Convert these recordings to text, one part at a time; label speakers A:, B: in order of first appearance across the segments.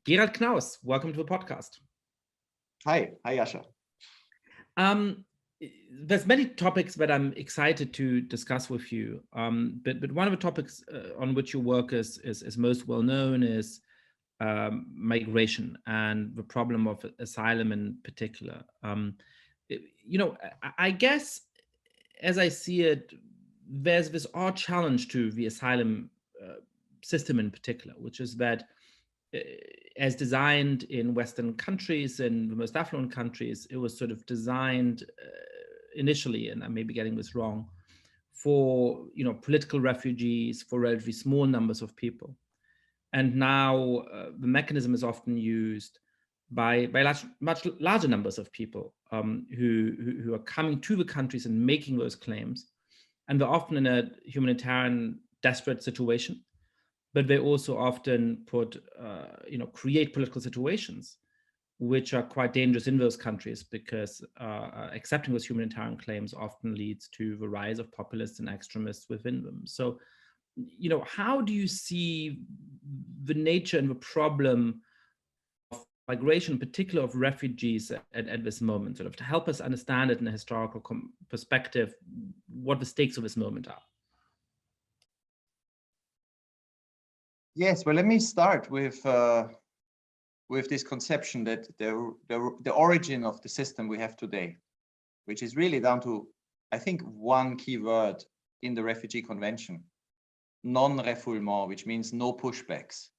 A: Gerald Knaus, welcome to the podcast.
B: Hi, Yascha.
A: There's many topics that I'm excited to discuss with you, but one of the topics on which your work is most well known is migration and the problem of asylum in particular. I guess as I see it, there's this odd challenge to the asylum system in particular, which is that as designed in Western countries and the most affluent countries, it was sort of designed initially, and I may be getting this wrong, for political refugees, for relatively small numbers of people. And now the mechanism is often used by much larger numbers of people who are coming to the countries and making those claims. And they're often in a humanitarian desperate situation, but they also often create political situations which are quite dangerous in those countries, because accepting those humanitarian claims often leads to the rise of populists and extremists within them. So, how do you see the nature and the problem of migration, in particular of refugees at this moment, sort of to help us understand it in a historical perspective, what the stakes of this moment are?
B: Yes, well, let me start with this conception that the origin of the system we have today, which is really down to, I think, one key word in the Refugee Convention, nonreformer, which means no pushbacks,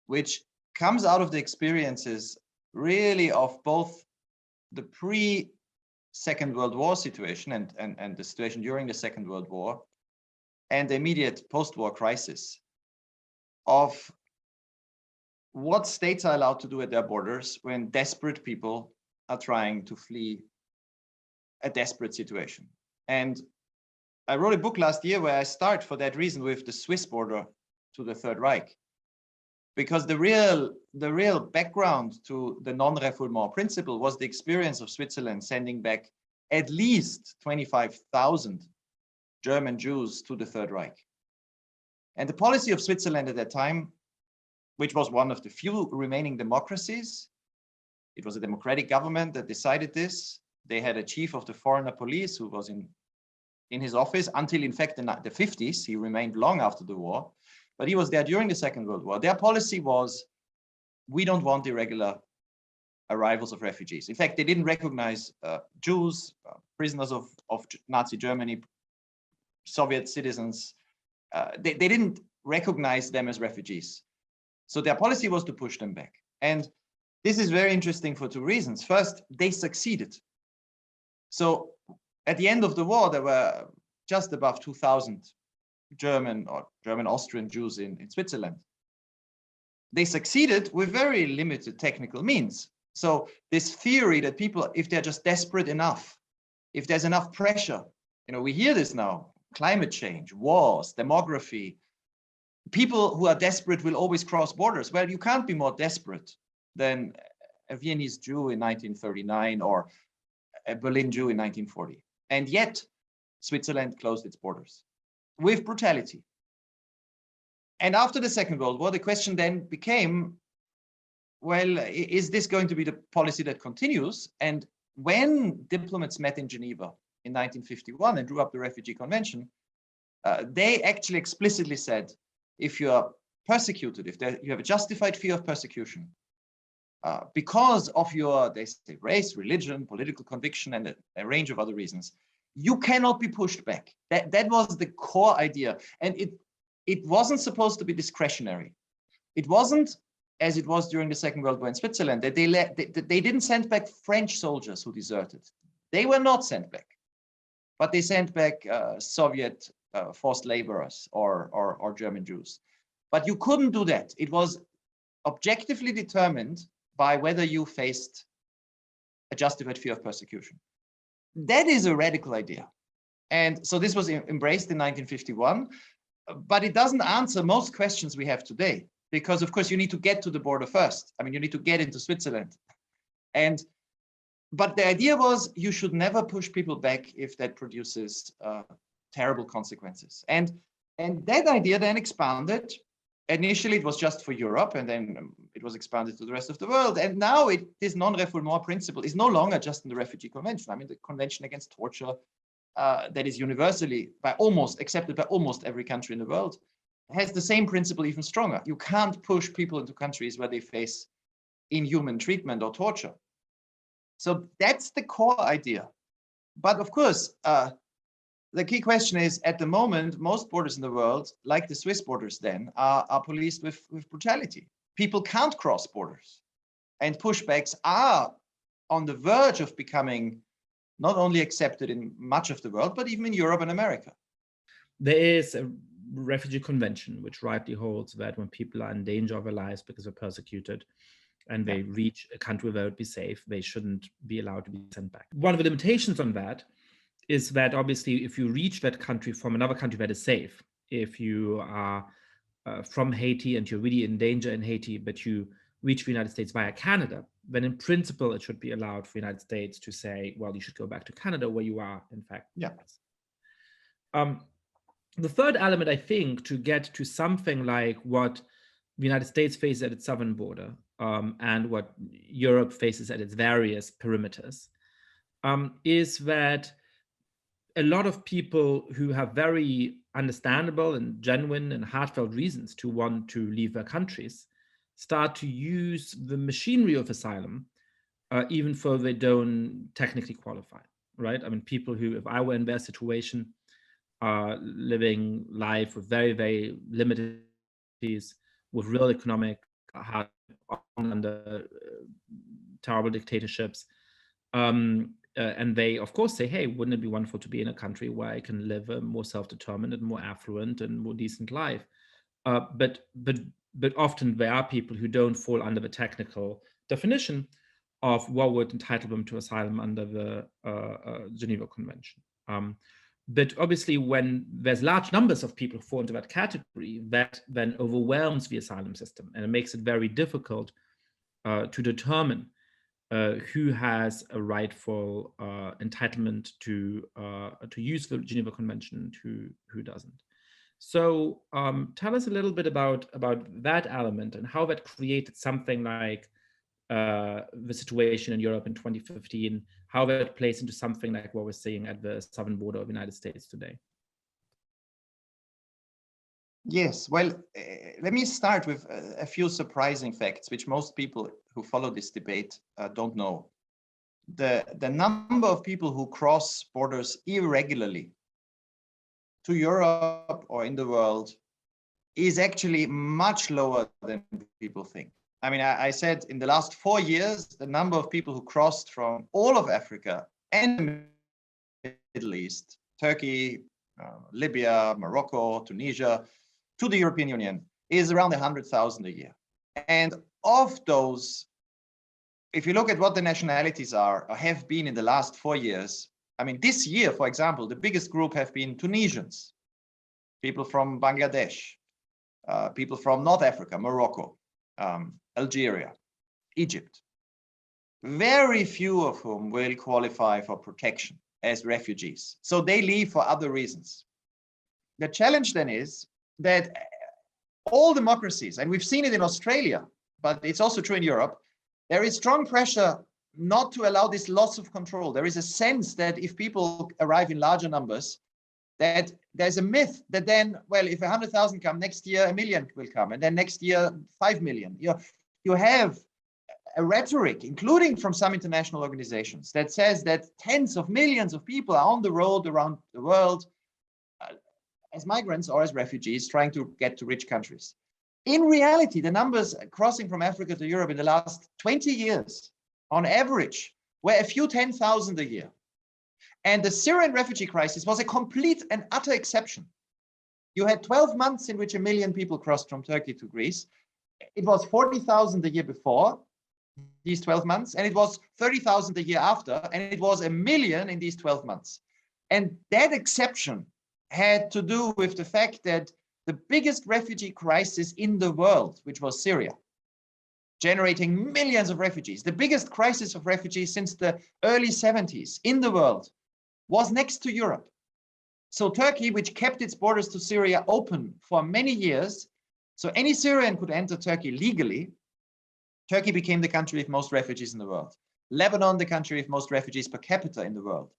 B: which comes out of the experiences really of both the pre-Second World War situation and the situation during the Second World War and the immediate post-war crisis of what states are allowed to do at their borders when desperate people are trying to flee a desperate situation. And I wrote a book last year where I start for that reason with the Swiss border to the Third Reich, because the real background to the non-refoulement principle was the experience of Switzerland sending back at least 25,000 German Jews to the Third Reich. And the policy of Switzerland at that time, which was one of the few remaining democracies, it was a democratic government that decided this. They had a chief of the foreign police who was in his office until, in fact, the 50s. He remained long after the war, but he was there during the Second World War. Their policy was, we don't want irregular arrivals of refugees. In fact, they didn't recognize Jews, prisoners of Nazi Germany, Soviet citizens. They didn't recognize them as refugees. So their policy was to push them back. And this is very interesting for two reasons. First, they succeeded. So at the end of the war, there were just above 2,000 German-Austrian Jews in Switzerland. They succeeded with very limited technical means. So this theory that people, if they're just desperate enough, if there's enough pressure, we hear this now, climate change, wars, demography, people who are desperate will always cross borders. Well, you can't be more desperate than a Viennese Jew in 1939 or a Berlin Jew in 1940. And yet, Switzerland closed its borders with brutality. And after the Second World War, the question then became, well, is this going to be the policy that continues? And when diplomats met in Geneva in 1951 and drew up the Refugee Convention, they actually explicitly said, if you are persecuted, if you have a justified fear of persecution, because of your, they say, race, religion, political conviction, and a range of other reasons, you cannot be pushed back. That was the core idea. And it wasn't supposed to be discretionary. It wasn't, as it was during the Second World War in Switzerland, that they didn't send back French soldiers who deserted. They were not sent back, but they sent back Soviet forced laborers or German Jews. But you couldn't do that. It was objectively determined by whether you faced a justified fear of persecution. That is a radical idea. And so this was embraced in 1951, but it doesn't answer most questions we have today, because of course you need to get to the border first. I mean, you need to get into Switzerland. But the idea was you should never push people back if that produces terrible consequences. And that idea then expanded initially it was just for Europe, and then it was expanded to the rest of the world. And now this non-refoulement principle is no longer just in the Refugee Convention. I mean, the Convention Against Torture, that is universally accepted by almost every country in the world, has the same principle, even stronger. You can't push people into countries where they face inhuman treatment or torture. So that's the core idea. But of course, the key question is, at the moment, most borders in the world, like the Swiss borders then, are policed with brutality. People can't cross borders. And pushbacks are on the verge of becoming not only accepted in much of the world, but even in Europe and America.
A: There is a refugee convention which rightly holds that when people are in danger of their lives because they're persecuted and they reach a country where it would be safe, they shouldn't be allowed to be sent back. One of the limitations on that is that obviously if you reach that country from another country that is safe, if you are from Haiti and you're really in danger in Haiti, but you reach the United States via Canada, then in principle it should be allowed for the United States to say, well, you should go back to Canada where you are, in fact.
B: Yeah.
A: The third element, I think, to get to something like what the United States faces at its southern border and what Europe faces at its various perimeters, is that a lot of people who have very understandable and genuine and heartfelt reasons to want to leave their countries start to use the machinery of asylum, even though they don't technically qualify, right? I mean, people who, if I were in their situation, living life with very, very limited with real economic hard under terrible dictatorships, and they of course say, hey, wouldn't it be wonderful to be in a country where I can live a more self-determined and more affluent and more decent life, but often there are people who don't fall under the technical definition of what would entitle them to asylum under the Geneva Convention. But obviously, when there's large numbers of people who fall into that category, that then overwhelms the asylum system, and it makes it very difficult to determine who has a rightful entitlement to use the Geneva Convention and who doesn't. So tell us a little bit about that element and how that created something like the situation in Europe in 2015, how that plays into something like what we're seeing at the southern border of the United States today.
B: Yes, well, let me start with a few surprising facts, which most people who follow this debate don't know. The number of people who cross borders irregularly to Europe or in the world is actually much lower than people think. I mean, I said in the last 4 years, the number of people who crossed from all of Africa and the Middle East, Turkey, Libya, Morocco, Tunisia, to the European Union is around 100,000 a year. And of those, if you look at what the nationalities are or have been in the last 4 years, I mean, this year, for example, the biggest group have been Tunisians, people from Bangladesh, people from North Africa, Morocco, Algeria, Egypt, very few of whom will qualify for protection as refugees. So they leave for other reasons. The challenge then is that all democracies, and we've seen it in Australia, but it's also true in Europe, there is strong pressure not to allow this loss of control. There is a sense that if people arrive in larger numbers, that there's a myth that then, well, if 100,000 come next year, 1 million will come, and then next year, 5 million. You have a rhetoric, including from some international organizations, that says that tens of millions of people are on the road around the world as migrants or as refugees trying to get to rich countries. In reality, the numbers crossing from Africa to Europe in the last 20 years, on average, were a few 10,000 a year. And the Syrian refugee crisis was a complete and utter exception. You had 12 months in which 1 million people crossed from Turkey to Greece. It was 40,000 the year before these 12 months, and it was 30,000 the year after, and it was 1 million in these 12 months. And that exception had to do with the fact that the biggest refugee crisis in the world, which was Syria, generating millions of refugees, the biggest crisis of refugees since the early 70s in the world, was next to Europe. So Turkey, which kept its borders to Syria open for many years, So any Syrian could enter Turkey legally. Turkey became the country with most refugees in the world. Lebanon, the country with most refugees per capita in the world.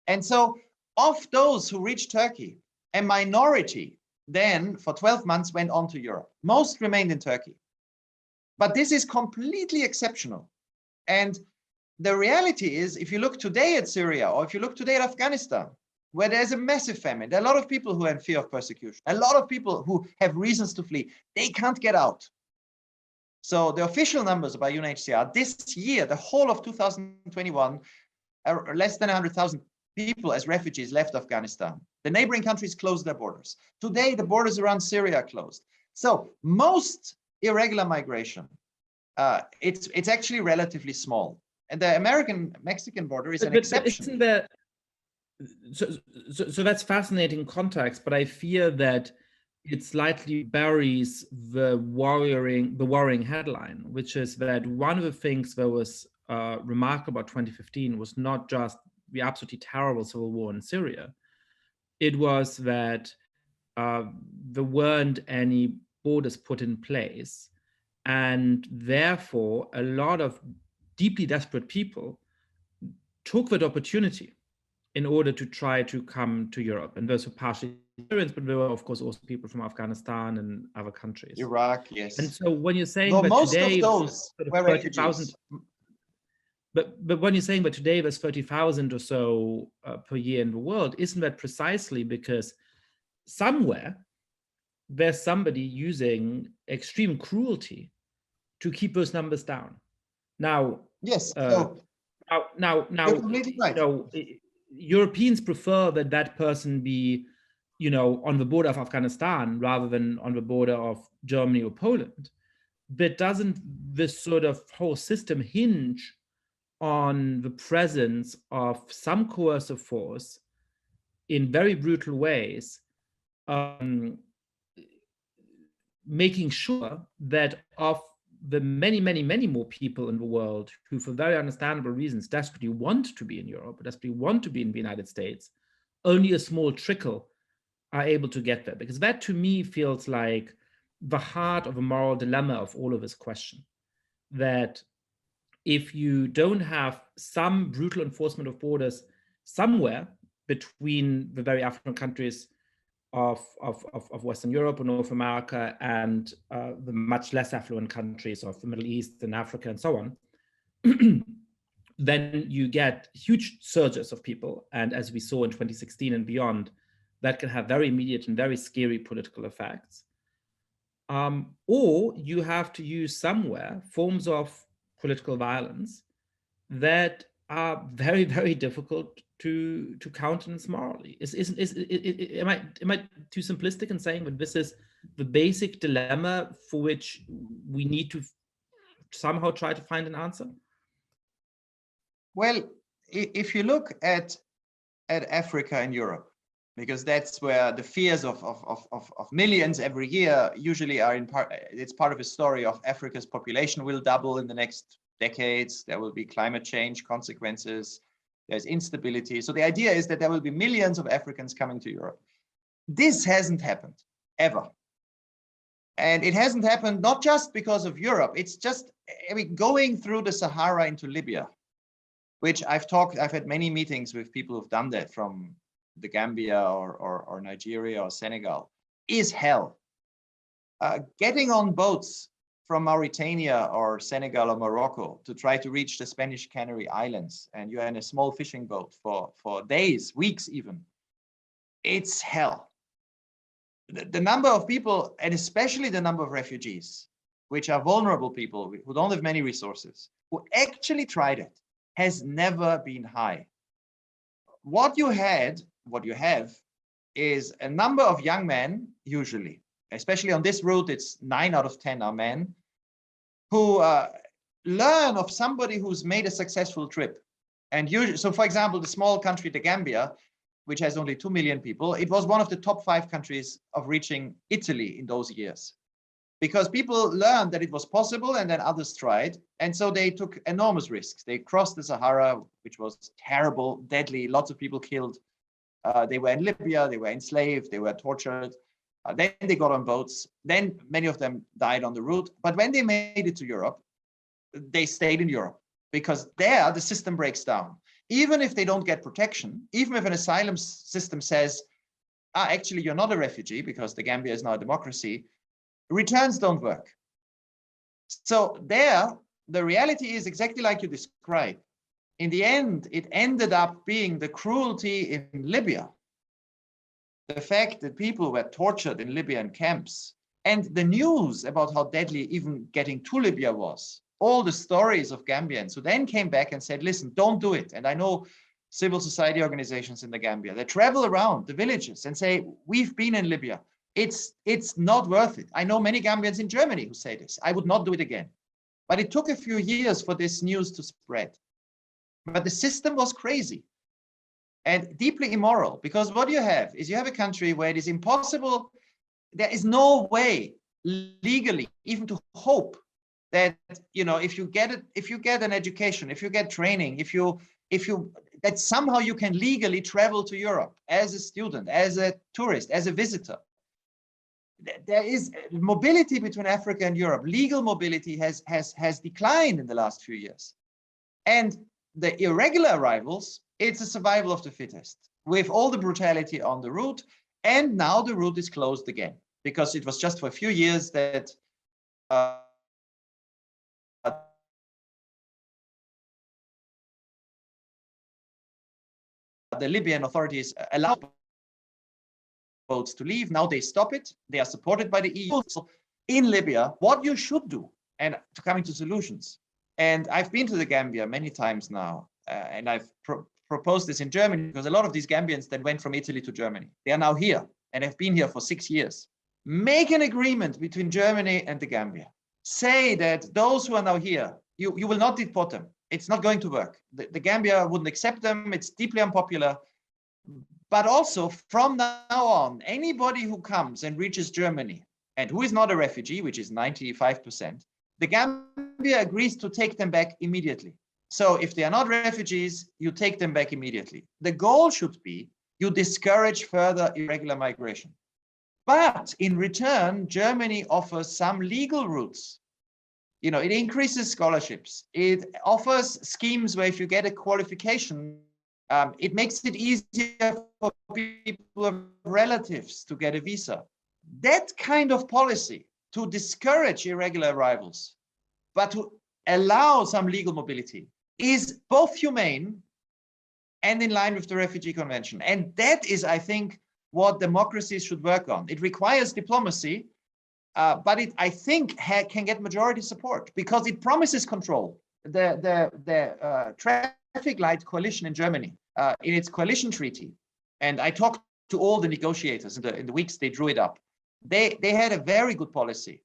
B: And so of those who reached Turkey, a minority then for 12 months went on to Europe. Most remained in Turkey. But this is completely exceptional. And the reality is, if you look today at Syria, or if you look today at Afghanistan, where there's a massive famine, there are a lot of people who are in fear of persecution, a lot of people who have reasons to flee, they can't get out. So the official numbers by UNHCR this year, the whole of 2021, are less than 100,000 people as refugees left Afghanistan. The neighboring countries closed their borders. Today, the borders around Syria are closed. So most irregular migration, it's actually relatively small. And the American-Mexican border is an exception.
A: Isn't there, so that's fascinating context, but I fear that it slightly buries the worrying headline, which is that one of the things that was remarkable about 2015 was not just the absolutely terrible civil war in Syria. It was that there weren't any borders put in place, and therefore a lot of deeply desperate people took that opportunity in order to try to come to Europe. And those were partially Syrians, but there were, of course, also people from Afghanistan and other countries.
B: Iraq, yes.
A: And so when you're saying
B: Though
A: that
B: most
A: today,
B: of those were
A: 30,000, but when you're saying that today there's 30,000 or so per year in the world, isn't that precisely because somewhere there's somebody using extreme cruelty to keep those numbers down? Now,
B: yes.
A: Now,
B: you're completely right.
A: Europeans prefer that person be, on the border of Afghanistan rather than on the border of Germany or Poland. But doesn't this sort of whole system hinge on the presence of some coercive force in very brutal ways, making sure that of the many, many, many more people in the world who, for very understandable reasons, desperately want to be in Europe, desperately want to be in the United States, only a small trickle are able to get there? Because that, to me, feels like the heart of a moral dilemma of all of this question. That if you don't have some brutal enforcement of borders somewhere between the very affluent countries of Western Europe or North America and the much less affluent countries of the Middle East and Africa and so on, then you get huge surges of people. And as we saw in 2016 and beyond, that can have very immediate and very scary political effects. Or you have to use somewhere forms of political violence that are very, very difficult to countenance morally. Am I too simplistic in saying that this is the basic dilemma for which we need to somehow try to find an answer?
B: Well, if you look at Africa and Europe, because that's where the fears of millions every year usually are it's part of a story of Africa's population will double in the next decades. There will be climate change consequences. There's instability. So the idea is that there will be millions of Africans coming to Europe. This hasn't happened ever. And it hasn't happened not just because of Europe. It's just, going through the Sahara into Libya, which I've had many meetings with people who've done that from the Gambia or Nigeria or Senegal, is hell. Getting on boats from Mauritania or Senegal or Morocco to try to reach the Spanish Canary Islands, and you're in a small fishing boat for days, weeks even, it's hell. The number of people, and especially the number of refugees, which are vulnerable people who don't have many resources, who actually tried it, has never been high. What you have is a number of young men, usually, especially on this route, it's 9 out of 10 are men, who learn of somebody who's made a successful trip. And usually, so for example, the small country, the Gambia, which has only 2 million people, it was one of the top 5 countries of reaching Italy in those years. Because people learned that it was possible, and then others tried. And so they took enormous risks. They crossed the Sahara, which was terrible, deadly, lots of people killed. They were in Libya, they were enslaved, they were tortured. Then they got on boats. Then many of them died on the route. But when they made it to Europe, they stayed in Europe because there the system breaks down. Even if they don't get protection, even if an asylum system says, actually, you're not a refugee because the Gambia is now a democracy, returns don't work. So there, the reality is exactly like you described. In the end, it ended up being the cruelty in Libya, the fact that people were tortured in Libyan camps, and the news about how deadly even getting to Libya was. All the stories of Gambians who then came back and said, listen, don't do it. And I know civil society organizations in the Gambia, they travel around the villages and say, we've been in Libya. It's not worth it. I know many Gambians in Germany who say this. I would not do it again. But it took a few years for this news to spread. But the system was crazy and deeply immoral, because what you have is you have a country where it is impossible. There is no way legally even to hope that, you know, if you get an education, if you get training, that somehow you can legally travel to Europe as a student, as a tourist, as a visitor. There is mobility between Africa and Europe. Legal mobility has declined in the last few years. And the irregular arrivals, it's a survival of the fittest with all the brutality on the route. And now the route is closed again because it was just for a few years that the Libyan authorities allowed boats to leave. Now they stop it. They are supported by the EU. So in Libya, what you should do, and to coming to solutions. And I've been to the Gambia many times now, and I've proposed this in Germany because a lot of these Gambians then went from Italy to Germany. They are now here and have been here for 6 years. Make an agreement between Germany and the Gambia. Say that those who are now here, you will not deport them. It's not going to work. The Gambia wouldn't accept them. It's deeply unpopular. But also from now on, anybody who comes and reaches Germany and who is not a refugee, which is 95%, the Gambia agrees to take them back immediately. So if they are not refugees, you take them back immediately. The goal should be you discourage further irregular migration. But in return, Germany offers some legal routes. You know, it increases scholarships. It offers schemes where if you get a qualification, it makes it easier for people who have relatives to get a visa. That kind of policy to discourage irregular arrivals, but to allow some legal mobility, is both humane and in line with the Refugee Convention. And that is, I think, what democracies should work on. It requires diplomacy, but it, I think, can get majority support because it promises control. The traffic light coalition in Germany, in its coalition treaty, and I talked to all the negotiators in the weeks they drew it up. They had a very good policy.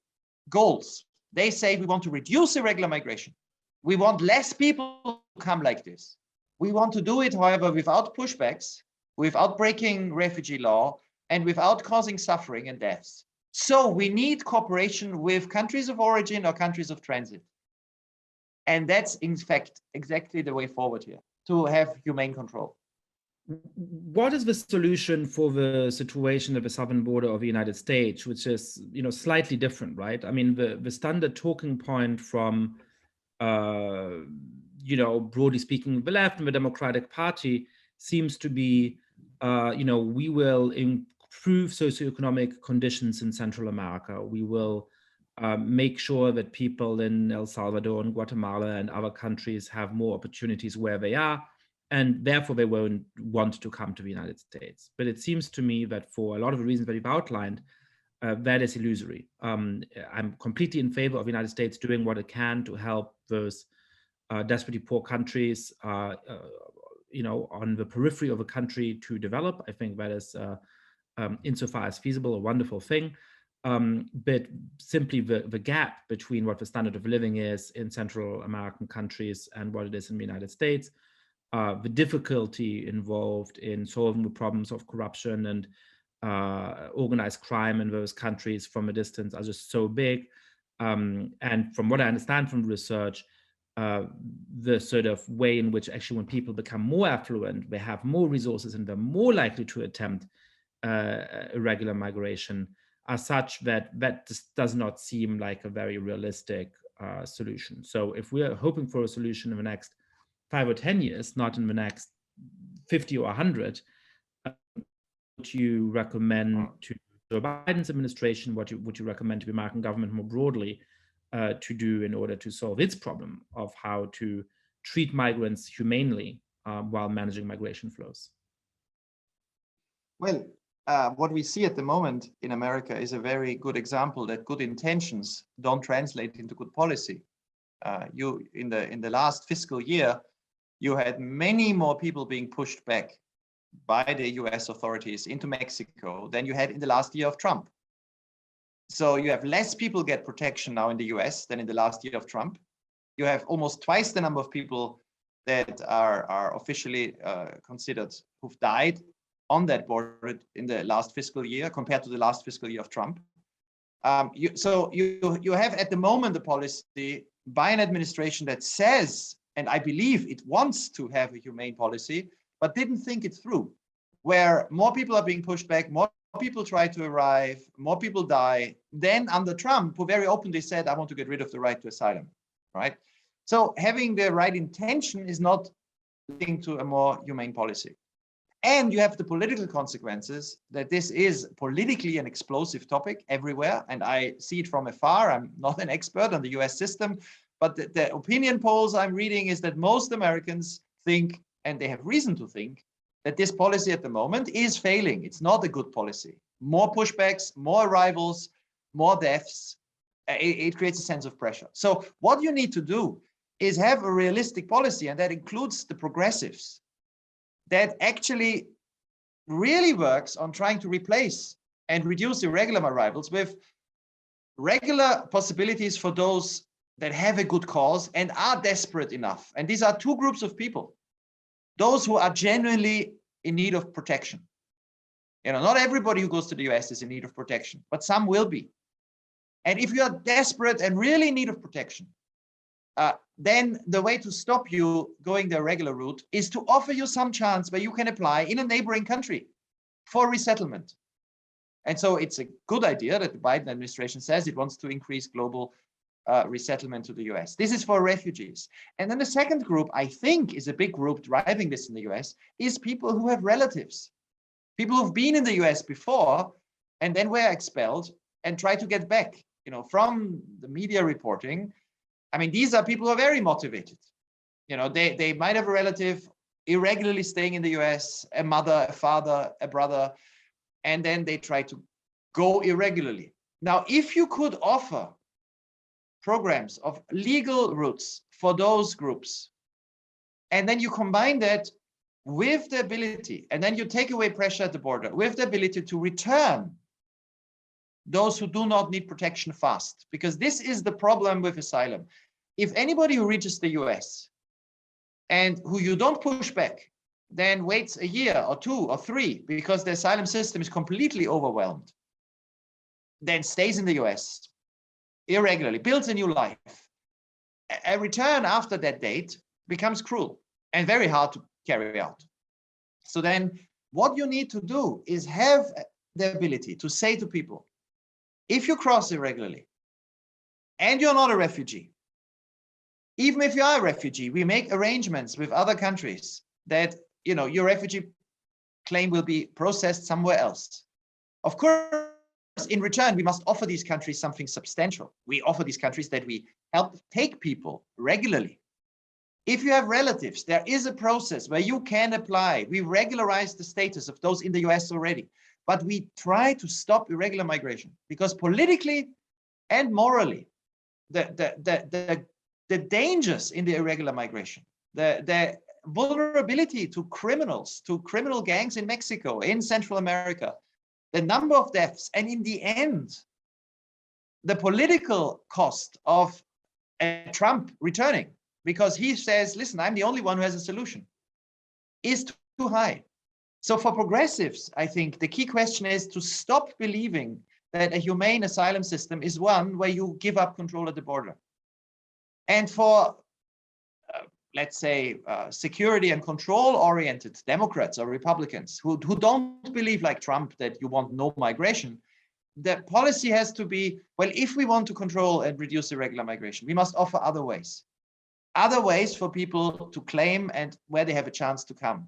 B: Goals. They say we want to reduce irregular migration. We want less people to come like this. We want to do it, however, without pushbacks, without breaking refugee law, and without causing suffering and deaths. So we need cooperation with countries of origin or countries of transit. And that's, in fact, exactly the way forward here, to have humane control.
A: What is the solution for the situation at the southern border of the United States, which is, you know, slightly different, right? I mean, the standard talking point from, you know, broadly speaking, the left and the Democratic Party seems to be, you know, we will improve socioeconomic conditions in Central America. We will make sure that people in El Salvador and Guatemala and other countries have more opportunities where they are, and therefore they won't want to come to the United States. But it seems to me that for a lot of the reasons that you've outlined, that is illusory. I'm completely in favor of the United States doing what it can to help those desperately poor countries, you know, on the periphery of a country to develop. I think that is, insofar as feasible, a wonderful thing. But simply the gap between what the standard of living is in Central American countries and what it is in the United States, the difficulty involved in solving the problems of corruption and organized crime in those countries from a distance are just so big. And from what I understand from research, the sort of way in which actually when people become more affluent, they have more resources and they're more likely to attempt irregular migration, are such that that just does not seem like a very realistic solution. So if we are hoping for a solution in the next 5 or 10 years, not in the next 50 or 100, would you recommend to Joe Biden's administration, what would you recommend to the American government more broadly to do in order to solve its problem of how to treat migrants humanely while managing migration flows?
B: Well, what we see at the moment in America is a very good example that good intentions don't translate into good policy. You in the last fiscal year, you had many more people being pushed back by the US authorities into Mexico than you had in the last year of Trump. So you have less people get protection now in the US than in the last year of Trump. You have almost twice the number of people that are officially considered who've died on that border in the last fiscal year compared to the last fiscal year of Trump. So you have at the moment the policy by an administration that says, and I believe it wants to have a humane policy, but didn't think it through, where more people are being pushed back, more people try to arrive, more people die, than under Trump, who very openly said, I want to get rid of the right to asylum, right? So having the right intention is not leading to a more humane policy. And you have the political consequences that this is politically an explosive topic everywhere. And I see it from afar. I'm not an expert on the US system, but the opinion polls I'm reading is that most Americans think, and they have reason to think, that this policy at the moment is failing. It's not a good policy. More pushbacks, more arrivals, more deaths. It creates a sense of pressure. So what you need to do is have a realistic policy, and that includes the progressives, that actually really works on trying to replace and reduce irregular arrivals with regular possibilities for those that have a good cause and are desperate enough. And these are two groups of people. Those who are genuinely in need of protection. Not everybody who goes to the US is in need of protection, but some will be. And if you are desperate and really in need of protection, then the way to stop you going the regular route is to offer you some chance where you can apply in a neighboring country for resettlement. And so it's a good idea that the Biden administration says it wants to increase global resettlement to the US. This is for refugees. And then the second group, I think, is a big group driving this in the US, is people who have relatives, people who've been in the US before and then were expelled and try to get back. From the media reporting, I mean, these are people who are very motivated. They might have a relative irregularly staying in the US, a mother, a father, a brother, and then they try to go irregularly. Now, if you could offer programs of legal routes for those groups, and then you combine that with the ability, and then you take away pressure at the border, with the ability to return those who do not need protection fast, because this is the problem with asylum. If anybody who reaches the US and who you don't push back, then waits a year or 2 or 3 because the asylum system is completely overwhelmed, then stays in the US irregularly, builds a new life, a return after that date becomes cruel and very hard to carry out. So then what you need to do is have the ability to say to people, if you cross irregularly and you're not a refugee, even if you are a refugee, we make arrangements with other countries that your refugee claim will be processed somewhere else. Of course, in return, we must offer these countries something substantial. We offer these countries that we help take people regularly. If you have relatives, there is a process where you can apply. We regularize the status of those in the US already, but we try to stop irregular migration because politically and morally, the dangers in the irregular migration, the vulnerability to criminals, to criminal gangs in Mexico, in Central America, the number of deaths, and in the end, the political cost of Trump returning, because he says, listen, I'm the only one who has a solution, is too high. So for progressives, I think the key question is to stop believing that a humane asylum system is one where you give up control at the border. And for, let's say, security and control-oriented Democrats or Republicans who don't believe like Trump that you want no migration, the policy has to be, well, if we want to control and reduce irregular migration, we must offer other ways for people to claim and where they have a chance to come.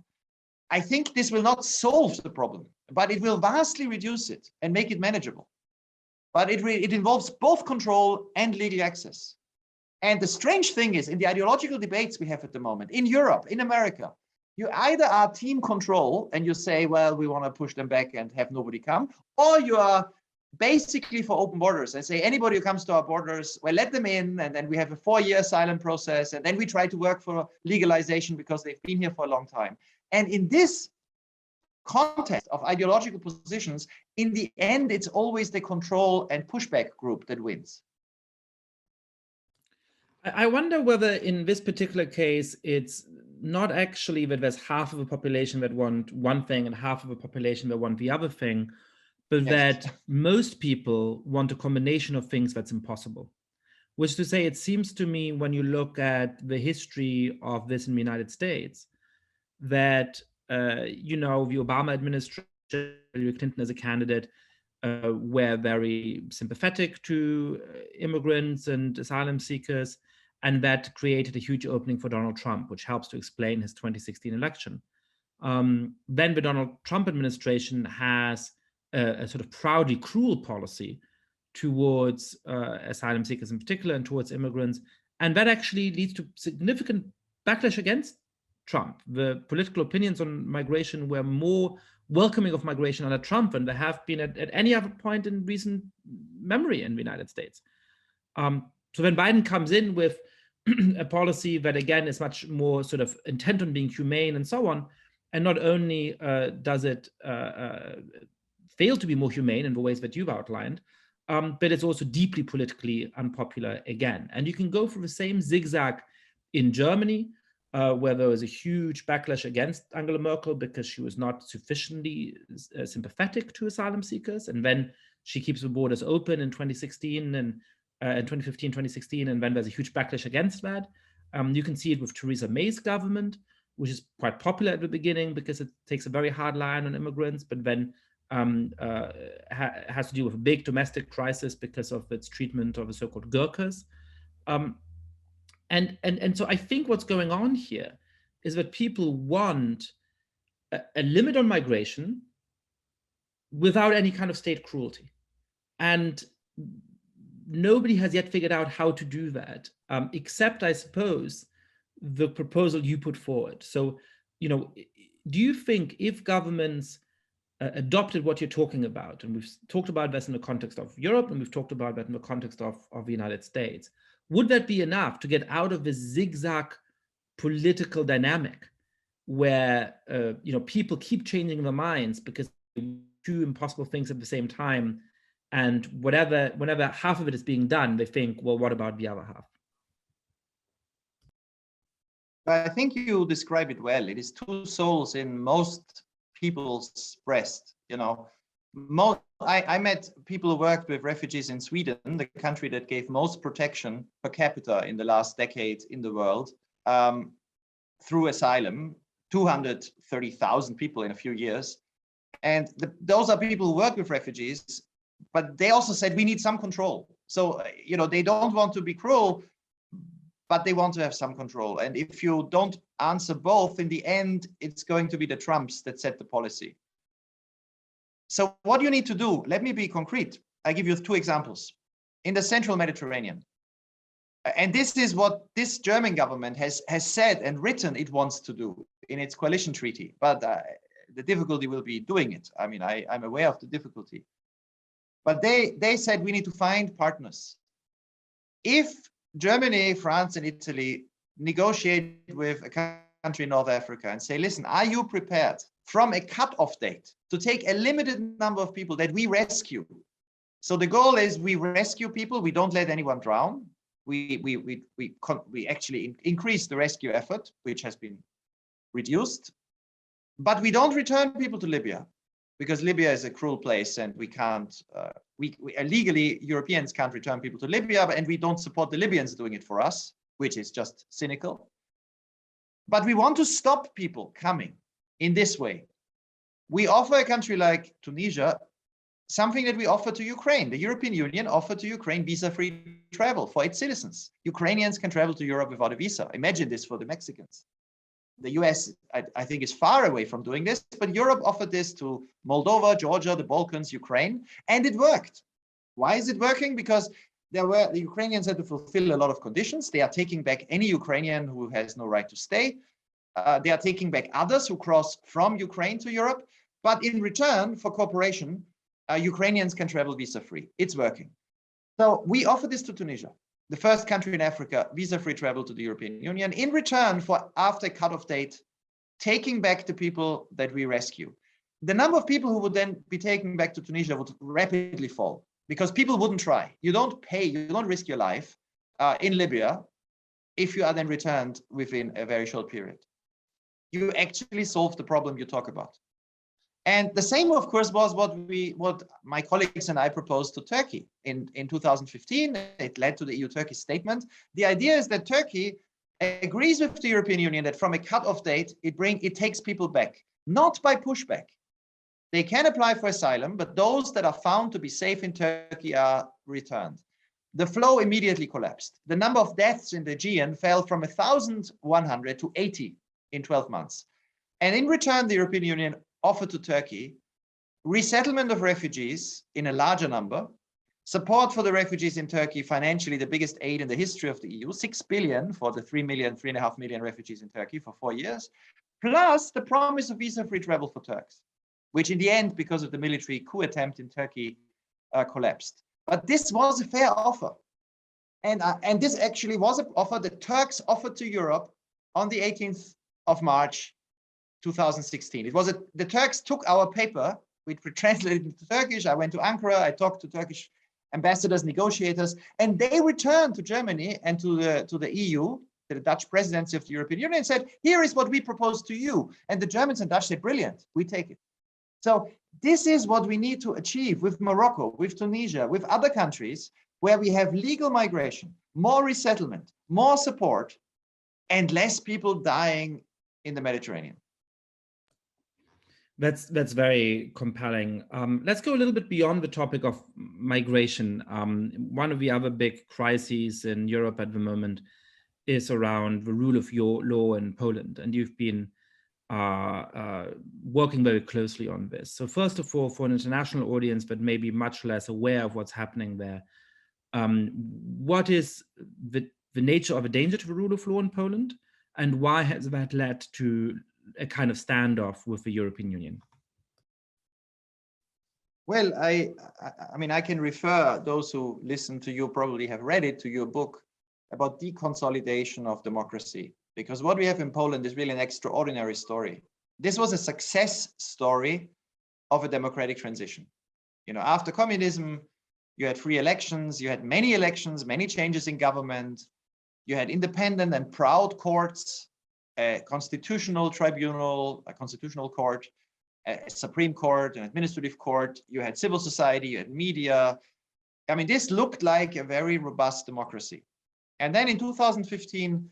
B: I think this will not solve the problem, but it will vastly reduce it and make it manageable. But it involves both control and legal access. And the strange thing is, in the ideological debates we have at the moment, in Europe, in America, you either are team control and you say, well, we want to push them back and have nobody come, or you are basically for open borders and say anybody who comes to our borders, well, let them in, and then we have a 4-year asylum process, and then we try to work for legalization because they've been here for a long time. And in this context of ideological positions, in the end, it's always the control and pushback group that wins.
A: I wonder whether in this particular case, it's not actually that there's half of a population that want one thing and half of a population that want the other thing, but
B: Yes.
A: that most people want a combination of things that's impossible. Which is to say, it seems to me when you look at the history of this in the United States, that, the Obama administration, Hillary Clinton as a candidate, were very sympathetic to immigrants and asylum seekers, and that created a huge opening for Donald Trump, which helps to explain his 2016 election. Then the Donald Trump administration has a sort of proudly cruel policy towards asylum seekers in particular and towards immigrants. And that actually leads to significant backlash against Trump. The political opinions on migration were more welcoming of migration under Trump than there have been at any other point in recent memory in the United States. So when Biden comes in with a policy that, again, is much more sort of intent on being humane and so on, and not only does it fail to be more humane in the ways that you've outlined, but it's also deeply politically unpopular again. And you can go through the same zigzag in Germany, where there was a huge backlash against Angela Merkel because she was not sufficiently sympathetic to asylum seekers. And then she keeps the borders open in 2016 and in 2015, 2016, and then there's a huge backlash against that. You can see it with Theresa May's government, which is quite popular at the beginning because it takes a very hard line on immigrants, but then has to deal with a big domestic crisis because of its treatment of the so-called Gurkhas. And so I think what's going on here is that people want a limit on migration without any kind of state cruelty. And nobody has yet figured out how to do that, except, I suppose, the proposal you put forward. So, do you think if governments adopted what you're talking about, and we've talked about this in the context of Europe, and we've talked about that in the context of the United States, would that be enough to get out of this zigzag political dynamic where people keep changing their minds because they do two impossible things at the same time, and whenever half of it is being done, they think, well, what about the other half?
B: I think you describe it well. It is two souls in most people's breast. I met people who worked with refugees in Sweden, the country that gave most protection per capita in the last decade in the world, through asylum, 230,000 people in a few years. And those are people who work with refugees, but they also said we need some control. So, they don't want to be cruel, but they want to have some control. And if you don't answer both, in the end, it's going to be the Trumps that set the policy. So what you need to do, let me be concrete. I give you 2 examples. In the central Mediterranean, and this is what this German government has said and written it wants to do in its coalition treaty, but the difficulty will be doing it. I mean, I'm aware of the difficulty. But they said we need to find partners. If Germany, France, and Italy negotiate with a country in North Africa and say, listen, are you prepared from a cutoff date to take a limited number of people that we rescue? So the goal is we rescue people, we don't let anyone drown. We actually increase the rescue effort, which has been reduced, but we don't return people to Libya because Libya is a cruel place and we can't, legally, Europeans can't return people to Libya, and we don't support the Libyans doing it for us, which is just cynical. But we want to stop people coming in this way. We offer a country like Tunisia something that we offer to Ukraine. The European Union offered to Ukraine visa-free travel for its citizens. Ukrainians can travel to Europe without a visa. Imagine this for the Mexicans. The US, I think, is far away from doing this, but Europe offered this to Moldova, Georgia, the Balkans, Ukraine, and it worked. Why is it working? Because the Ukrainians had to fulfill a lot of conditions. They are taking back any Ukrainian who has no right to stay. They are taking back others who cross from Ukraine to Europe. But in return for cooperation, Ukrainians can travel visa-free. It's working. So we offer this to Tunisia, the first country in Africa, visa-free travel to the European Union, in return for, after cutoff date, taking back the people that we rescue. The number of people who would then be taken back to Tunisia would rapidly fall because people wouldn't try. You don't pay, you don't risk your life in Libya if you are then returned within a very short period. You actually solve the problem you talk about. And the same, of course, was what my colleagues and I proposed to Turkey in 2015. It led to the EU-Turkey statement. The idea is that Turkey agrees with the European Union that from a cutoff date, it takes people back, not by pushback. They can apply for asylum, but those that are found to be safe in Turkey are returned. The flow immediately collapsed. The number of deaths in the Aegean fell from 1,100 to 80 in 12 months. And in return, the European Union offered to Turkey resettlement of refugees in a larger number, support for the refugees in Turkey, financially the biggest aid in the history of the EU, 6 billion for the 3.5 million refugees in Turkey for 4 years, plus the promise of visa-free travel for Turks, which in the end, because of the military coup attempt in Turkey, collapsed. But this was a fair offer. And this actually was an offer the Turks offered to Europe on the 18th of March, 2016. It was the Turks took our paper, which we translated into Turkish. I went to Ankara, I talked to Turkish ambassadors, negotiators, and they returned to Germany and to the EU, to the Dutch presidency of the European Union, and said, here is what we propose to you. And the Germans and Dutch said, brilliant, we take it. So this is what we need to achieve with Morocco, with Tunisia, with other countries where we have legal migration, more resettlement, more support, and less people dying in the Mediterranean.
A: That's very compelling. Let's go a little bit beyond the topic of migration. One of the other big crises in Europe at the moment is around the rule of law in Poland, and you've been working very closely on this. So first of all, for an international audience, but maybe much less aware of what's happening there, what is the nature of a danger to the rule of law in Poland, and why has that led to a kind of standoff with the European Union?
B: Well, I mean, I can refer those who listen to you, probably have read it, to your book about deconsolidation of democracy, because what we have in Poland is really an extraordinary story. This was a success story of a democratic transition. You know, after communism, you had free elections, you had many elections, many changes in government, you had independent and proud courts, a constitutional tribunal, a constitutional court, a Supreme Court, an administrative court, you had civil society, you had media. I mean, this looked like a very robust democracy. And then in 2015,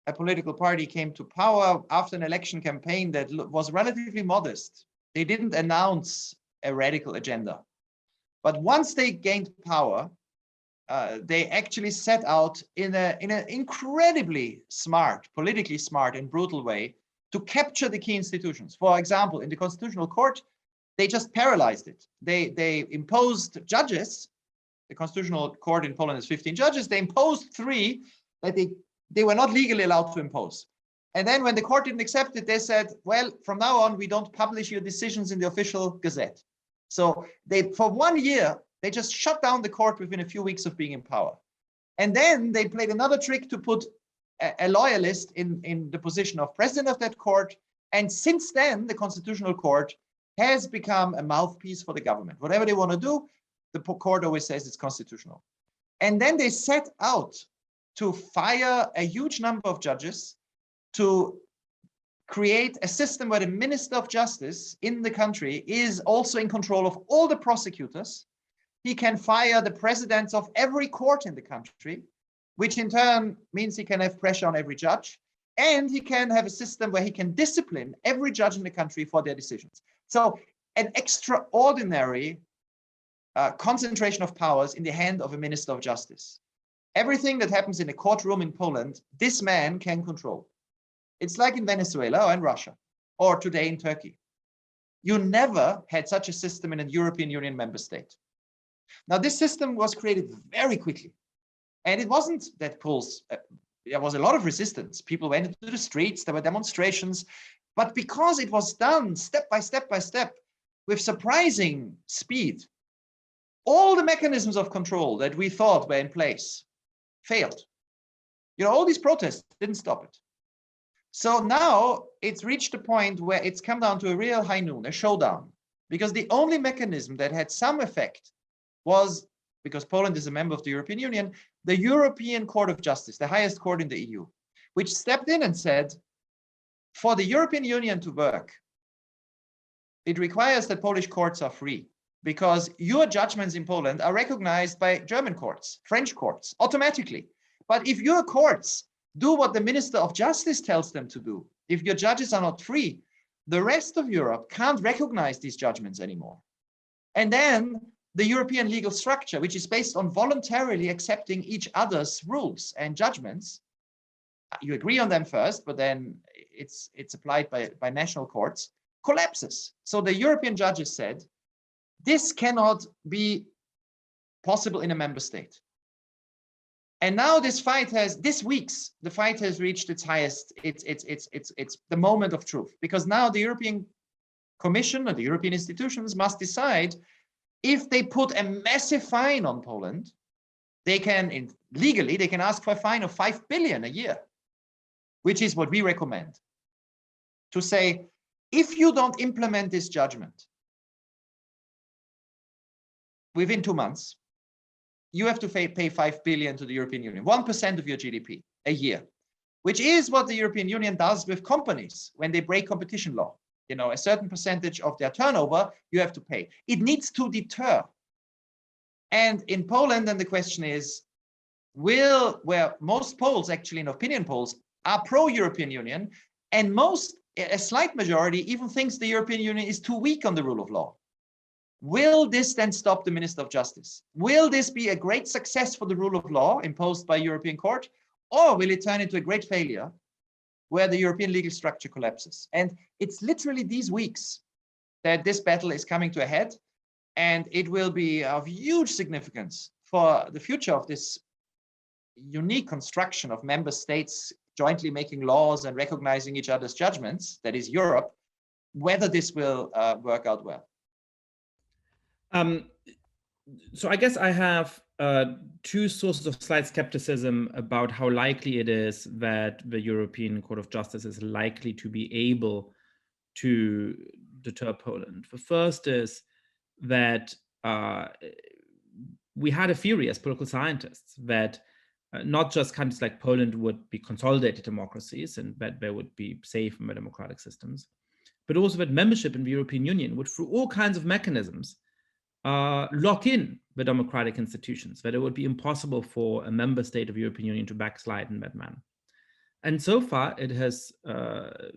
B: a political party came to power after an election campaign that was relatively modest. They didn't announce a radical agenda. But once they gained power, they actually set out in an incredibly smart, politically smart and brutal way to capture the key institutions. For example, in the Constitutional Court, they just paralyzed it. They imposed judges. The Constitutional Court in Poland has 15 judges. They imposed 3 that they were not legally allowed to impose. And then when the court didn't accept it, they said, well, from now on, we don't publish your decisions in the official gazette. So for 1 year, they just shut down the court within a few weeks of being in power. And then they played another trick to put a loyalist in the position of president of that court. And since then, the Constitutional Court has become a mouthpiece for the government. Whatever they want to do, the court always says it's constitutional. And then they set out to fire a huge number of judges, to create a system where the Minister of Justice in the country is also in control of all the prosecutors. He can fire the presidents of every court in the country, which in turn means he can have pressure on every judge. And he can have a system where he can discipline every judge in the country for their decisions. So an extraordinary concentration of powers in the hand of a minister of justice. Everything that happens in a courtroom in Poland, this man can control. It's like in Venezuela or in Russia, or today in Turkey. You never had such a system in a European Union member state. Now, this system was created very quickly. And it wasn't that Poles, there was a lot of resistance. People went into the streets, there were demonstrations. But because it was done step by step by step, with surprising speed, all the mechanisms of control that we thought were in place failed. You know, all these protests didn't stop it. So now it's reached a point where it's come down to a real high noon, a showdown, because the only mechanism that had some effect was, because Poland is a member of the European Union, the European Court of Justice, the highest court in the EU, which stepped in and said, for the European Union to work, it requires that Polish courts are free, because your judgments in Poland are recognized by German courts, French courts, automatically. But if your courts do what the Minister of Justice tells them to do, if your judges are not free, the rest of Europe can't recognize these judgments anymore. And then the European legal structure, which is based on voluntarily accepting each other's rules and judgments, you agree on them first, but then it's applied by national courts, collapses. So the European judges said, this cannot be possible in a member state. And now this fight has, the fight has reached its highest, it's the moment of truth, because now the European Commission or the European institutions must decide if they put a massive fine on Poland. They can, legally, they can ask for a fine of 5 billion a year, which is what we recommend. To say, if you don't implement this judgment within 2 months, you have to pay 5 billion to the European Union, 1% of your GDP a year, which is what the European Union does with companies when they break competition law. You know, a certain percentage of their turnover, you have to pay. It needs to deter. And in Poland, then the question is, where most polls, actually in opinion polls, are pro-European Union, and a slight majority even thinks the European Union is too weak on the rule of law. Will this then stop the Minister of Justice? Will this be a great success for the rule of law imposed by European Court? Or will it turn into a great failure where the European legal structure collapses? And it's literally these weeks that this battle is coming to a head, and it will be of huge significance for the future of this unique construction of member states jointly making laws and recognizing each other's judgments, that is Europe, whether this will work out well.
A: So I guess I have two sources of slight skepticism about how likely it is that the European Court of Justice is likely to be able to deter Poland. The first is that we had a theory as political scientists that not just countries like Poland would be consolidated democracies and that there would be safe and democratic systems, but also that membership in the European Union would, through all kinds of mechanisms, lock in the democratic institutions, that it would be impossible for a member state of the European Union to backslide in that manner. And so far, it has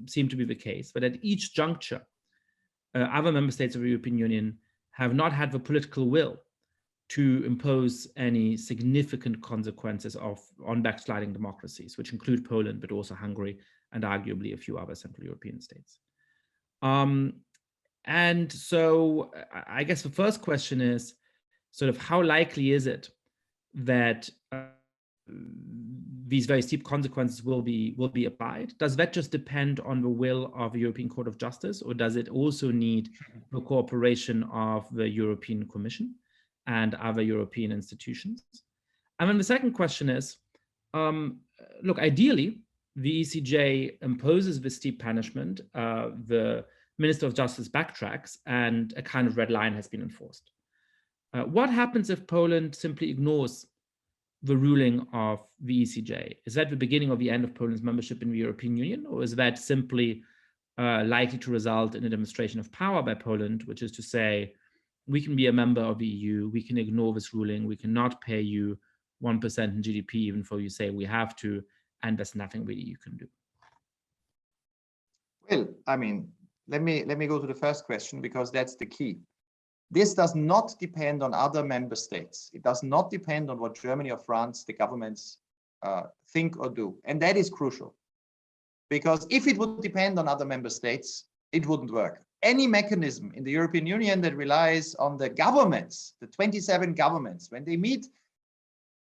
A: seemed to be the case that at each juncture, other member states of the European Union have not had the political will to impose any significant consequences on backsliding democracies, which include Poland, but also Hungary and arguably a few other Central European states. And so I guess the first question is sort of how likely is it that these very steep consequences will be applied? Does that just depend on the will of the European Court of Justice, or does it also need the cooperation of the European Commission and other European institutions? And then the second question is, look, ideally, the ECJ imposes the steep punishment, the Minister of Justice backtracks, and a kind of red line has been enforced. What happens if Poland simply ignores the ruling of the ECJ? Is that the beginning or the end of Poland's membership in the European Union, or is that simply likely to result in a demonstration of power by Poland, which is to say, we can be a member of the EU, we can ignore this ruling, we cannot pay you 1% in GDP, even though you say we have to, and there's nothing the EU can do?
B: Well, I mean, let me go to the first question, because that's the key. This does not depend on other member states. It does not depend on what Germany or France, the governments, think or do. And that is crucial. Because if it would depend on other member states, it wouldn't work. Any mechanism in the European Union that relies on the governments, the 27 governments, when they meet,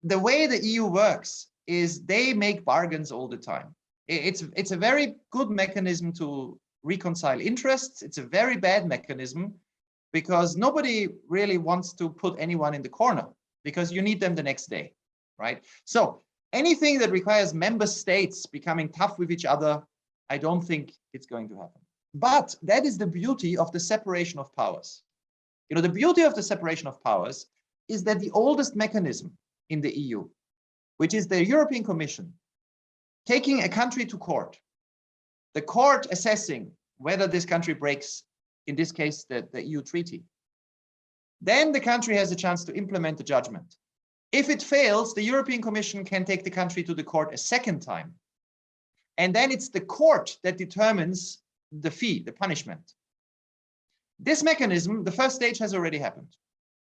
B: the way the EU works is they make bargains all the time. It's a very good mechanism to reconcile interests. It's a very bad mechanism because nobody really wants to put anyone in the corner because you need them the next day, right? So anything that requires member states becoming tough with each other, I don't think it's going to happen. But that is the beauty of the separation of powers. You know, the beauty of the separation of powers is that the oldest mechanism in the EU, which is the European Commission, taking a country to court, the court assessing whether this country breaks, in this case, the EU treaty, then the country has a chance to implement the judgment. If it fails, the European Commission can take the country to the court a second time. And then it's the court that determines the fee, the punishment. This mechanism, the first stage has already happened.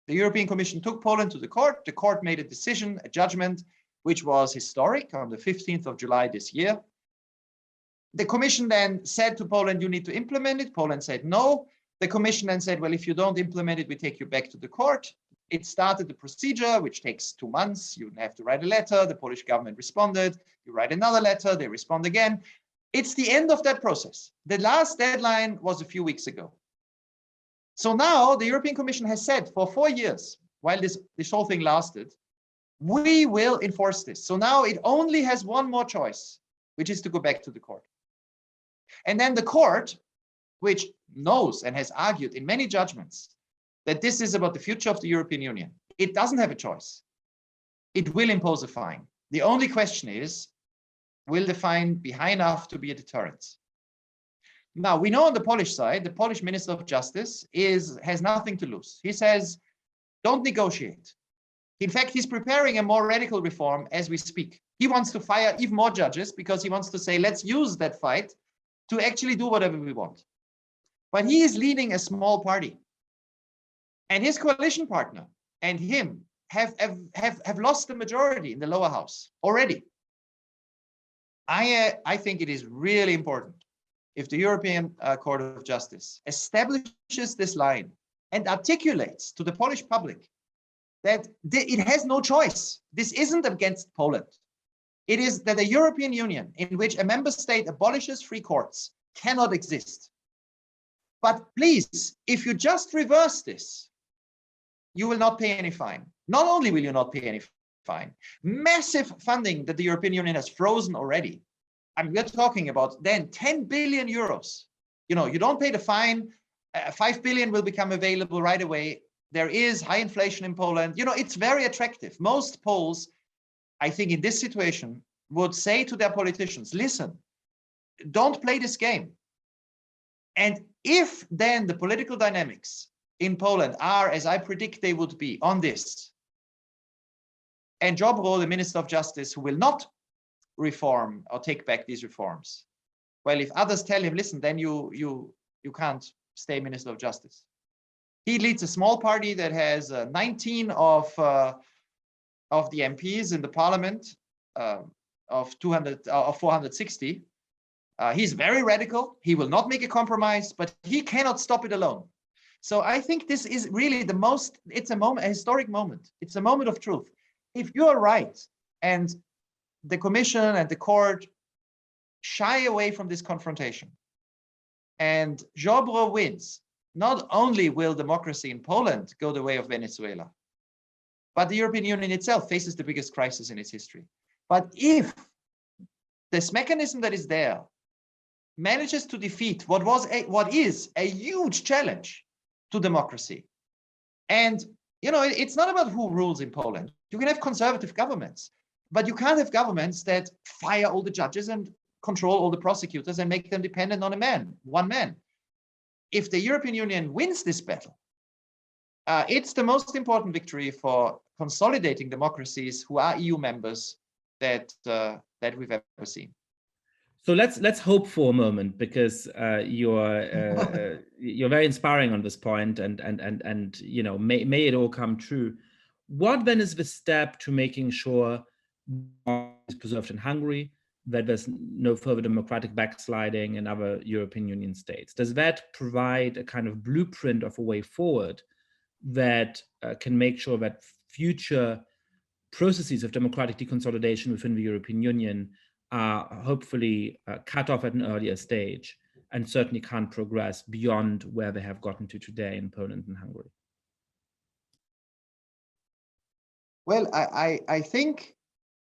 B: The European Commission took Poland to the court made a decision, a judgment, which was historic on the 15th of July this year. The Commission then said to Poland, you need to implement it. Poland said no. The Commission then said, well, if you don't implement it, we take you back to the court. It started the procedure, which takes 2 months. You have to write a letter. The Polish government responded. You write another letter. They respond again. It's the end of that process. The last deadline was a few weeks ago. So now the European Commission has said for 4 years, while this whole thing lasted, we will enforce this. So now it only has one more choice, which is to go back to the court. And then the court, which knows and has argued in many judgments that this is about the future of the European Union, it doesn't have a choice. It will impose a fine. The only question is, will the fine be high enough to be a deterrent? Now, we know on the Polish side, the Polish Minister of Justice has nothing to lose. He says, don't negotiate. In fact, he's preparing a more radical reform as we speak. He wants to fire even more judges because he wants to say, let's use that fight to actually do whatever we want. But he is leading a small party. And his coalition partner and him have lost the majority in the lower house already. I think it is really important if the European Court of Justice establishes this line and articulates to the Polish public that it has no choice. This isn't against Poland. It is that the European Union, in which a member state abolishes free courts, cannot exist. But please, if you just reverse this, you will not pay any fine. Not only will you not pay any fine, massive funding that the European Union has frozen already. I mean, we're talking about then 10 billion euros. You know, you don't pay the fine, 5 billion will become available right away. There is high inflation in Poland. You know, it's very attractive. Most Poles, I think in this situation, would say to their politicians, listen, don't play this game. And if then the political dynamics in Poland are, as I predict they would be, on this, and Ziobro, the Minister of Justice, who will not reform or take back these reforms, well, if others tell him, listen, then you can't stay Minister of Justice. He leads a small party that has 19 of the MPs in the parliament of 460. He's very radical. He will not make a compromise, but he cannot stop it alone. So I think this is really it's a historic moment. It's a moment of truth. If you are right and the Commission and the court shy away from this confrontation and Ziobro wins, not only will democracy in Poland go the way of Venezuela, but the European Union itself faces the biggest crisis in its history. But if this mechanism that is there manages to defeat what is a huge challenge to democracy, and you know, it's not about who rules in Poland. You can have conservative governments, but you can't have governments that fire all the judges and control all the prosecutors and make them dependent on one man. If the European Union wins this battle, it's the most important victory for consolidating democracies who are EU members that we've ever seen.
A: So let's hope for a moment, because you're very inspiring on this point, and you know, may it all come true. What then is the step to making sure is preserved in Hungary, that there's no further democratic backsliding in other European Union states? Does that provide a kind of blueprint of a way forward that can make sure that future processes of democratic deconsolidation within the European Union are hopefully cut off at an earlier stage, and certainly can't progress beyond where they have gotten to today in Poland and Hungary?
B: Well, I think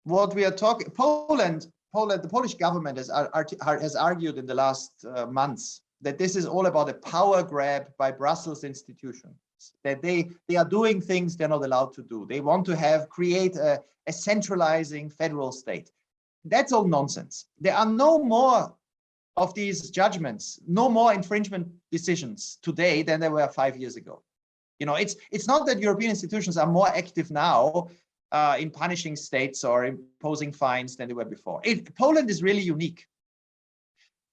B: what we are talking, Poland, the Polish government has argued in the last months that this is all about a power grab by Brussels institutions, that they are doing things they're not allowed to do. They want to create a centralizing federal state. That's all nonsense. There are no more of these judgments, no more infringement decisions today than there were 5 years ago. You know, it's not that European institutions are more active now in punishing states or imposing fines than they were before. Poland is really unique.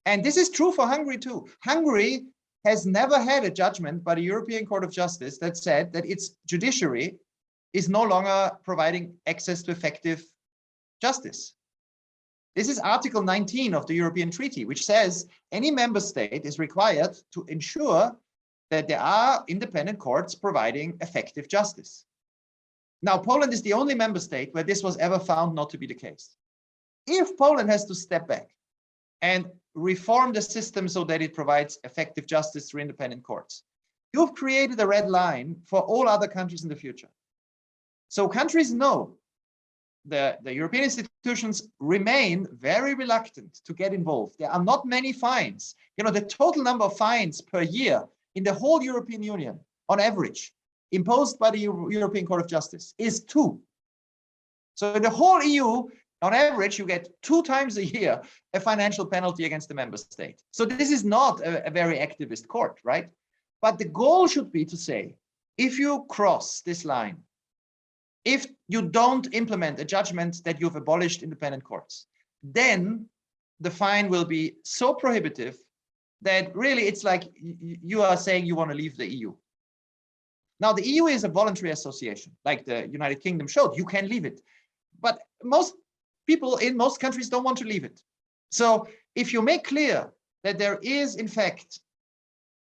B: And this is true for Hungary too. Hungary has never had a judgment by the European Court of Justice that said that its judiciary is no longer providing access to effective justice. This is Article 19 of the European Treaty, which says any member state is required to ensure that there are independent courts providing effective justice. Now, Poland is the only member state where this was ever found not to be the case. If Poland has to step back and reform the system so that it provides effective justice through independent courts, you've created a red line for all other countries in the future. So countries know the European institutions remain very reluctant to get involved. There are not many fines. You know, the total number of fines per year in the whole European Union, on average, imposed by the European Court of Justice is 2. So in the whole EU, on average, you get 2 times a year a financial penalty against the member state. So this is not a very activist court, right? But the goal should be to say, if you cross this line, if you don't implement a judgment that you've abolished independent courts, then the fine will be so prohibitive that really it's like you are saying you want to leave the EU. Now, the EU is a voluntary association, like the United Kingdom showed. You can leave it. But most people in most countries don't want to leave it. So if you make clear that there is, in fact,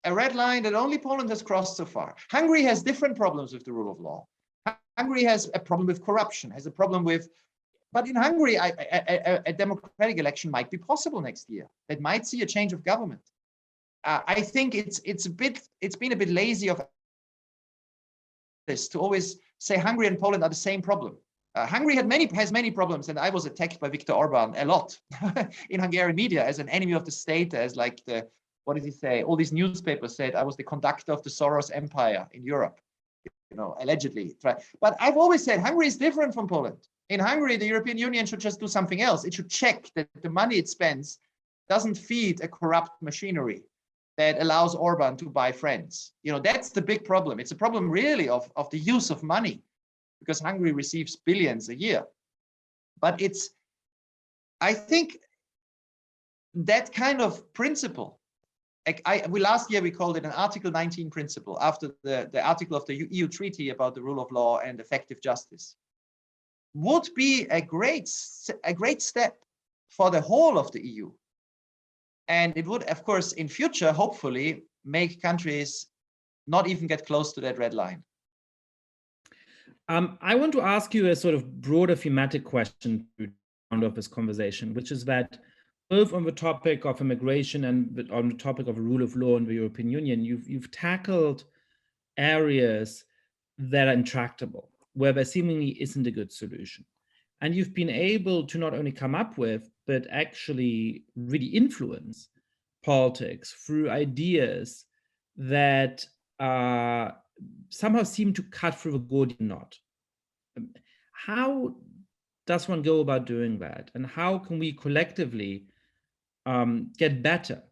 B: a red line that only Poland has crossed so far. Hungary has different problems with the rule of law. Hungary has a problem with corruption, has a problem with, but in Hungary, a democratic election might be possible next year. That might see a change of government. I think it's been a bit lazy of this to always say Hungary and Poland are the same problem. Hungary has many problems, and I was attacked by Viktor Orban a lot in Hungarian media as an enemy of the state, as like what did he say? All these newspapers said I was the conductor of the Soros empire in Europe, you know, allegedly. But I've always said Hungary is different from Poland. In Hungary, the European Union should just do something else. It should check that the money it spends doesn't feed a corrupt machinery that allows Orban to buy friends. You know, that's the big problem. It's a problem really of the use of money, because Hungary receives billions a year. But I think that kind of principle, last year we called it an Article 19 principle, after the article of the EU Treaty about the rule of law and effective justice, would be a great step for the whole of the EU. And it would, of course, in future, hopefully, make countries not even get close to that red line.
A: I want to ask you a sort of broader thematic question to round off this conversation, which is that both on the topic of immigration and on the topic of the rule of law in the European Union, you've tackled areas that are intractable, where there seemingly isn't a good solution. And you've been able to not only come up with, but actually really influence politics through ideas that somehow seem to cut through the Gordian knot. How does one go about doing that? And how can we collectively get better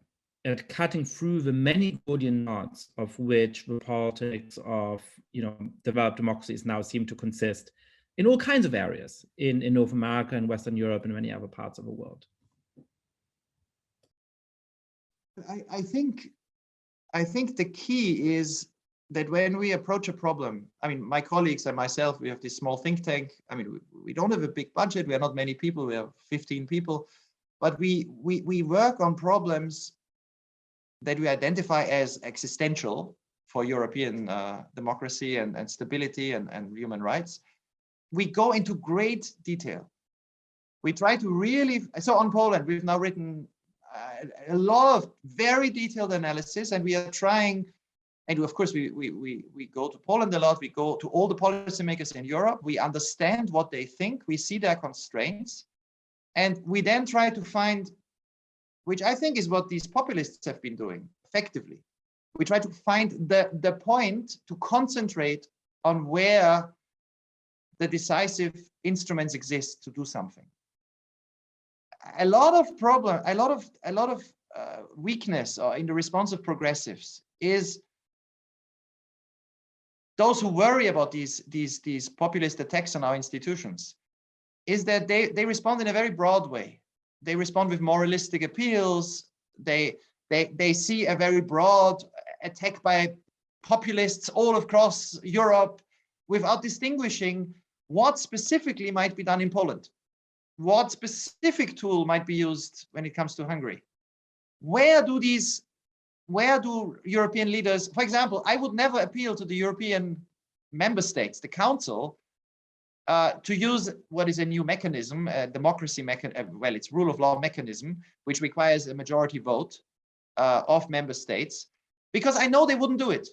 A: at cutting through the many Gordian knots of which the politics of, you know, developed democracies now seem to consist in all kinds of areas in North America and Western Europe and many other parts of the world?
B: I think the key is that when we approach a problem, I mean, my colleagues and myself, we have this small think tank. I mean, we don't have a big budget. We are not many people. We have 15 people, but we work on problems that we identify as existential for European democracy and stability and human rights. We go into great detail. We try to really, so on Poland, we've now written a lot of very detailed analysis, and we are trying, and of course we go to Poland a lot, we go to all the policymakers in Europe, we understand what they think, we see their constraints, and we then try to find, which I think is what these populists have been doing effectively. We try to find the point to concentrate on where the decisive instruments exist to do something. A lot of weakness in the response of progressives is those who worry about these populist attacks on our institutions, is that they respond in a very broad way. They respond with moralistic appeals. They see a very broad attack by populists all across Europe without distinguishing what specifically might be done in Poland. What specific tool might be used when it comes to Hungary? Where do European leaders, for example, I would never appeal to the European member states, the Council, to use what is a new mechanism, a democracy mechanism, well, it's rule of law mechanism, which requires a majority vote of member states, because I know they wouldn't do it.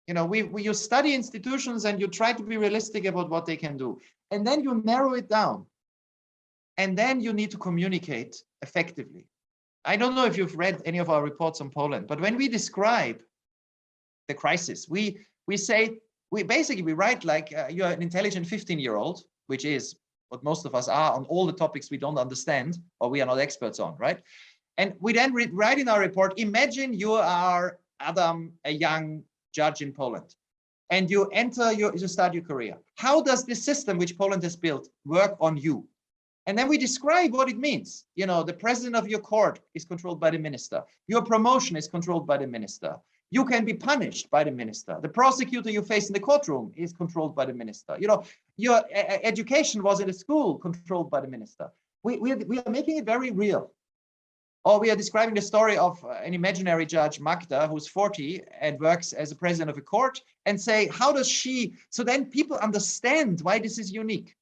B: You know, you study institutions and you try to be realistic about what they can do, and then you narrow it down. And then you need to communicate effectively. I don't know if you've read any of our reports on Poland, but when we describe the crisis, we basically write like you're an intelligent 15-year-old, which is what most of us are on all the topics we don't understand or we are not experts on, right? And we then write in our report, imagine you are Adam, a young judge in Poland, and you start your career. How does this system which Poland has built work on you? And then we describe what it means. You know, the president of your court is controlled by the minister. Your promotion is controlled by the minister. You can be punished by the minister. The prosecutor you face in the courtroom is controlled by the minister. You know, your education was in a school controlled by the minister. We are making it very real. Or we are describing the story of an imaginary judge, Magda, who's 40 and works as a president of a court, and say, how does she, so then people understand why this is unique.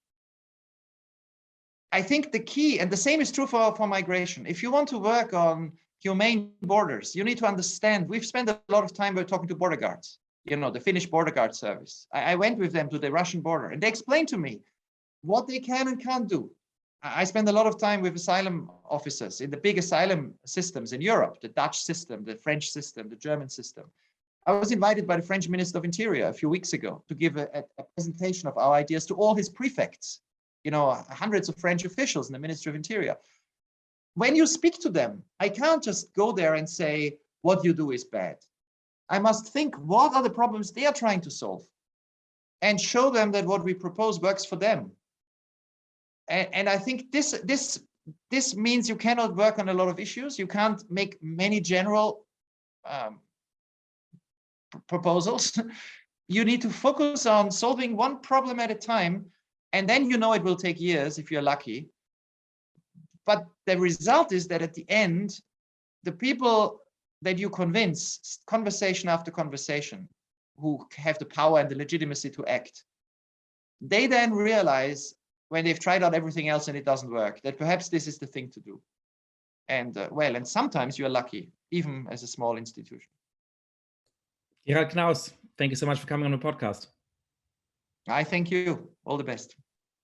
B: I think the key, and the same is true for migration. If you want to work on humane borders, you need to understand, we've spent a lot of time talking to border guards, you know, the Finnish border guard service. I went with them to the Russian border and they explained to me what they can and can't do. I spend a lot of time with asylum officers in the big asylum systems in Europe, the Dutch system, the French system, the German system. I was invited by the French Minister of Interior a few weeks ago to give a presentation of our ideas to all his prefects. You know, hundreds of French officials in the Ministry of Interior. When you speak to them, I can't just go there and say, what you do is bad. I must think, what are the problems they are trying to solve? And show them that what we propose works for them. And I think this means you cannot work on a lot of issues. You can't make many general proposals. You need to focus on solving one problem at a time. And then you know it will take years if you're lucky. But the result is that at the end, the people that you convince, conversation after conversation, who have the power and the legitimacy to act, they then realize when they've tried out everything else and it doesn't work, that perhaps this is the thing to do. And well, and sometimes you're lucky, even as a small institution.
A: Gerald Knaus, thank you so much for coming on the podcast.
B: I thank you. All the best.